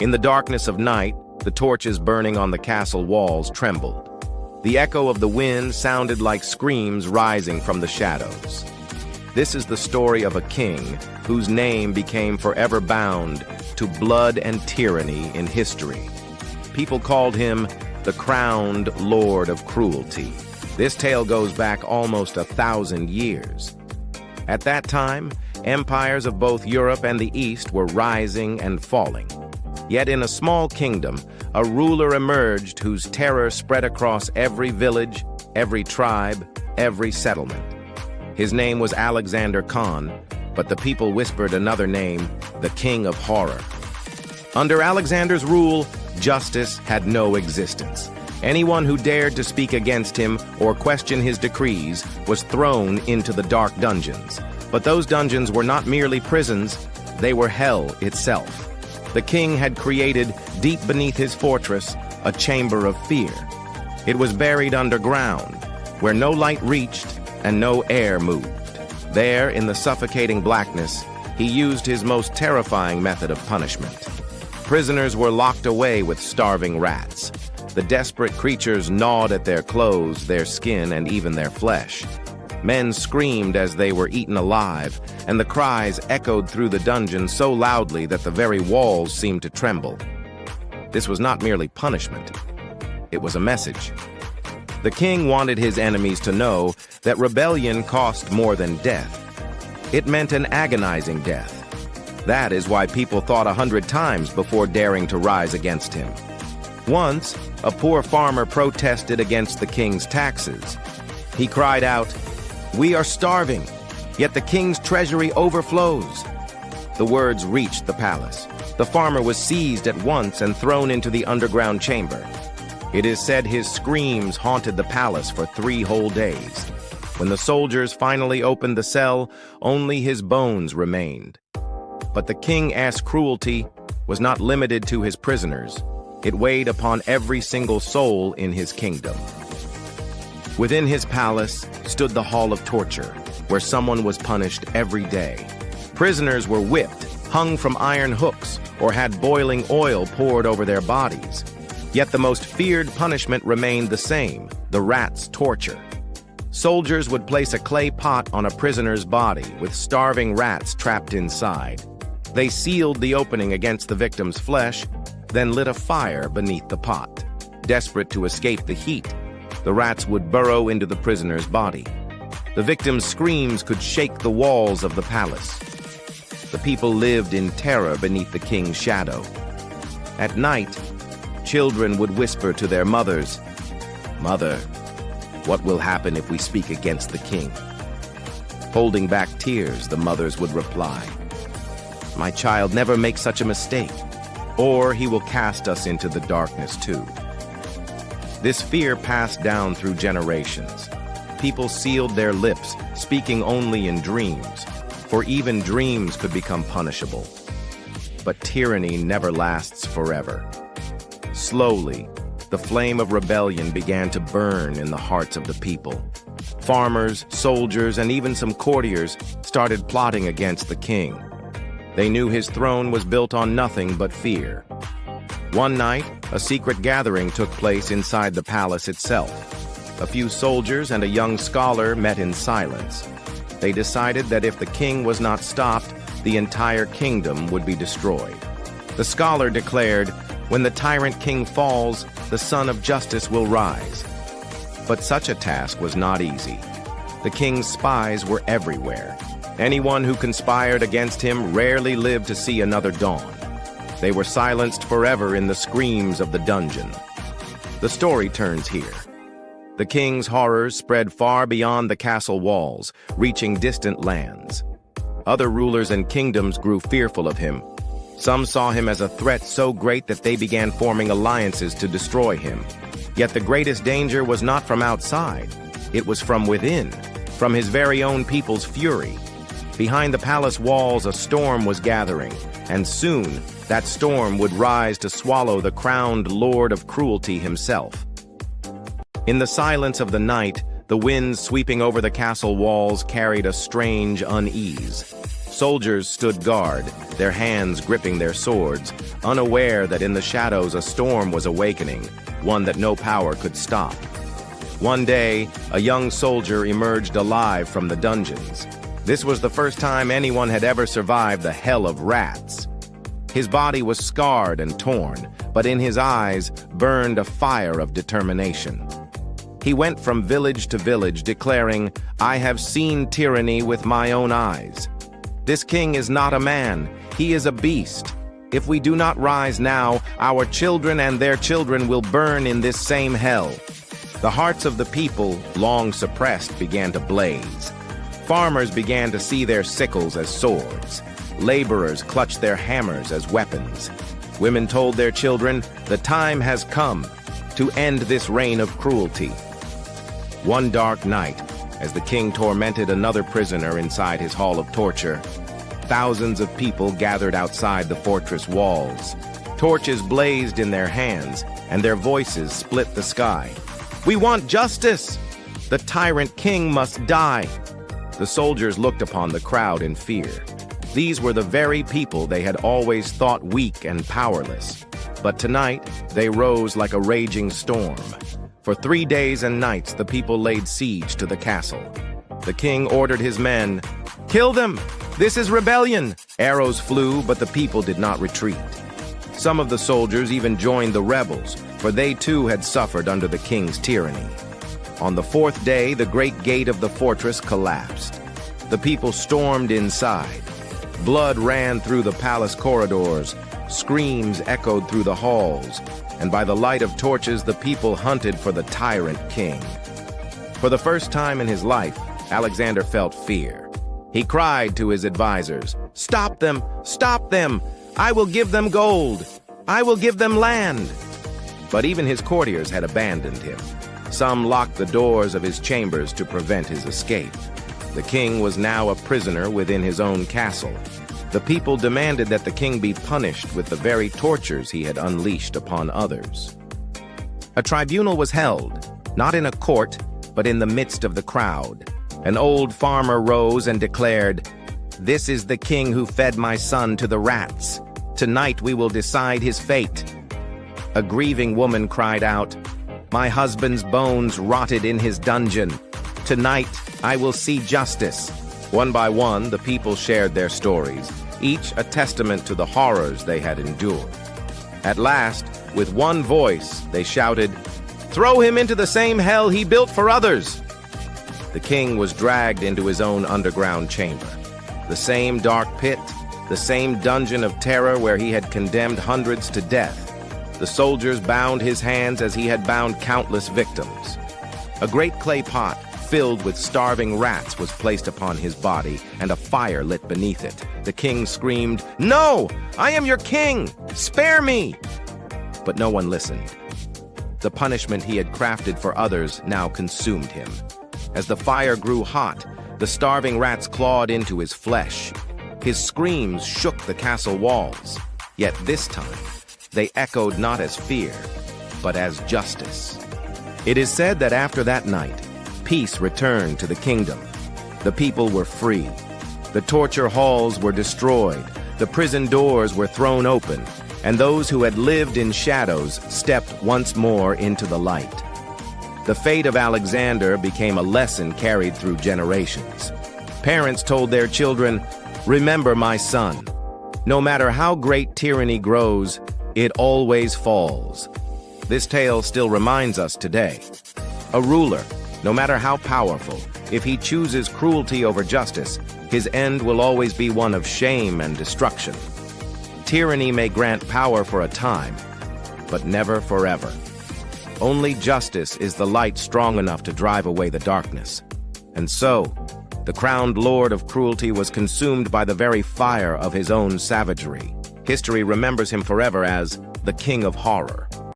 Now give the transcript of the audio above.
In the darkness of night, the torches burning on the castle walls trembled. The echo of the wind sounded like screams rising from the shadows. This is the story of a king whose name became forever bound to blood and tyranny in history. People called him the crowned Lord of Cruelty. This tale goes back almost 1,000 years. At that time, empires of both Europe and the East were rising and falling. Yet in a small kingdom, a ruler emerged whose terror spread across every village, every tribe, every settlement. His name was Alexander Khan, but the people whispered another name, the King of Horror. Under Alexander's rule, justice had no existence. Anyone who dared to speak against him or question his decrees was thrown into the dark dungeons. But those dungeons were not merely prisons, they were hell itself. The king had created, deep beneath his fortress, a chamber of fear. It was buried underground, where no light reached and no air moved. There, in the suffocating blackness, he used his most terrifying method of punishment. Prisoners were locked away with starving rats. The desperate creatures gnawed at their clothes, their skin, and even their flesh. Men screamed as they were eaten alive, and the cries echoed through the dungeon so loudly that the very walls seemed to tremble. This was not merely punishment. It was a message. The king wanted his enemies to know that rebellion cost more than death. It meant an agonizing death. That is why people thought 100 times before daring to rise against him. Once, a poor farmer protested against the king's taxes. He cried out, "We are starving, yet the king's treasury overflows." The words reached the palace. The farmer was seized at once and thrown into the underground chamber. It is said his screams haunted the palace for 3 whole days. When the soldiers finally opened the cell, only his bones remained. But the king's cruelty was not limited to his prisoners. It weighed upon every single soul in his kingdom. Within his palace stood the Hall of Torture, where someone was punished every day. Prisoners were whipped, hung from iron hooks, or had boiling oil poured over their bodies. Yet the most feared punishment remained the same, the rat's torture. Soldiers would place a clay pot on a prisoner's body with starving rats trapped inside. They sealed the opening against the victim's flesh, then lit a fire beneath the pot. Desperate to escape the heat, the rats would burrow into the prisoner's body. The victim's screams could shake the walls of the palace. The people lived in terror beneath the king's shadow. At night, children would whisper to their mothers, "Mother, what will happen if we speak against the king?" Holding back tears, the mothers would reply, "My child, never make such a mistake, or he will cast us into the darkness too." This fear passed down through generations. People sealed their lips, speaking only in dreams, for even dreams could become punishable. But tyranny never lasts forever. Slowly, the flame of rebellion began to burn in the hearts of the people. Farmers, soldiers, and even some courtiers started plotting against the king. They knew his throne was built on nothing but fear. One night, a secret gathering took place inside the palace itself. A few soldiers and a young scholar met in silence. They decided that if the king was not stopped, the entire kingdom would be destroyed. The scholar declared, "When the tyrant king falls, the sun of justice will rise." But such a task was not easy. The king's spies were everywhere. Anyone who conspired against him rarely lived to see another dawn. They were silenced forever in the screams of the dungeon. The story turns here. The king's horrors spread far beyond the castle walls, reaching distant lands. Other rulers and kingdoms grew fearful of him. Some saw him as a threat so great that they began forming alliances to destroy him. Yet the greatest danger was not from outside. It was from within, from his very own people's fury. Behind the palace walls, a storm was gathering, and soon that storm would rise to swallow the crowned Lord of Cruelty himself. In the silence of the night, the winds sweeping over the castle walls carried a strange unease. Soldiers stood guard, their hands gripping their swords, unaware that in the shadows a storm was awakening, one that no power could stop. One day, a young soldier emerged alive from the dungeons. This was the first time anyone had ever survived the hell of rats. His body was scarred and torn, but in his eyes burned a fire of determination. He went from village to village declaring, "I have seen tyranny with my own eyes. This king is not a man, he is a beast. If we do not rise now, our children and their children will burn in this same hell." The hearts of the people, long suppressed, began to blaze. Farmers began to see their sickles as swords. Laborers clutched their hammers as weapons. Women told their children, "The time has come to end this reign of cruelty." One dark night, as the king tormented another prisoner inside his hall of torture, thousands of people gathered outside the fortress walls. Torches blazed in their hands, and their voices split the sky. "We want justice! The tyrant king must die!" The soldiers looked upon the crowd in fear. These were the very people they had always thought weak and powerless. But tonight, they rose like a raging storm. For 3 days and nights, the people laid siege to the castle. The king ordered his men, "Kill them! This is rebellion!" Arrows flew, but the people did not retreat. Some of the soldiers even joined the rebels, for they too had suffered under the king's tyranny. On the 4th day, the great gate of the fortress collapsed. The people stormed inside. Blood ran through the palace corridors, screams echoed through the halls, and by the light of torches the people hunted for the tyrant king. For the first time in his life, Alexander felt fear. He cried to his advisors, "Stop them! Stop them! I will give them gold! I will give them land!" But even his courtiers had abandoned him. Some locked the doors of his chambers to prevent his escape. The king was now a prisoner within his own castle. The people demanded that the king be punished with the very tortures he had unleashed upon others. A tribunal was held, not in a court, but in the midst of the crowd. An old farmer rose and declared, "This is the king who fed my son to the rats. Tonight we will decide his fate." A grieving woman cried out, "My husband's bones rotted in his dungeon. Tonight I will see justice." One by one, the people shared their stories, each a testament to the horrors they had endured. At last, with one voice, they shouted, "Throw him into the same hell he built for others!" The king was dragged into his own underground chamber. The same dark pit, the same dungeon of terror where he had condemned hundreds to death. The soldiers bound his hands as he had bound countless victims. A great clay pot filled with starving rats was placed upon his body, and a fire lit beneath it. The king screamed, "No! I am your king! Spare me!" But no one listened. The punishment he had crafted for others now consumed him. As the fire grew hot, the starving rats clawed into his flesh. His screams shook the castle walls. Yet this time, they echoed not as fear, but as justice. It is said that after that night, peace returned to the kingdom. The people were free. The torture halls were destroyed. The prison doors were thrown open, and those who had lived in shadows stepped once more into the light. The fate of Alexander became a lesson carried through generations. Parents told their children, "Remember my son. No matter how great tyranny grows, it always falls." This tale still reminds us today. A ruler, no matter how powerful, if he chooses cruelty over justice, his end will always be one of shame and destruction. Tyranny may grant power for a time, but never forever. Only justice is the light strong enough to drive away the darkness. And so, the crowned lord of cruelty was consumed by the very fire of his own savagery. History remembers him forever as the King of Horror.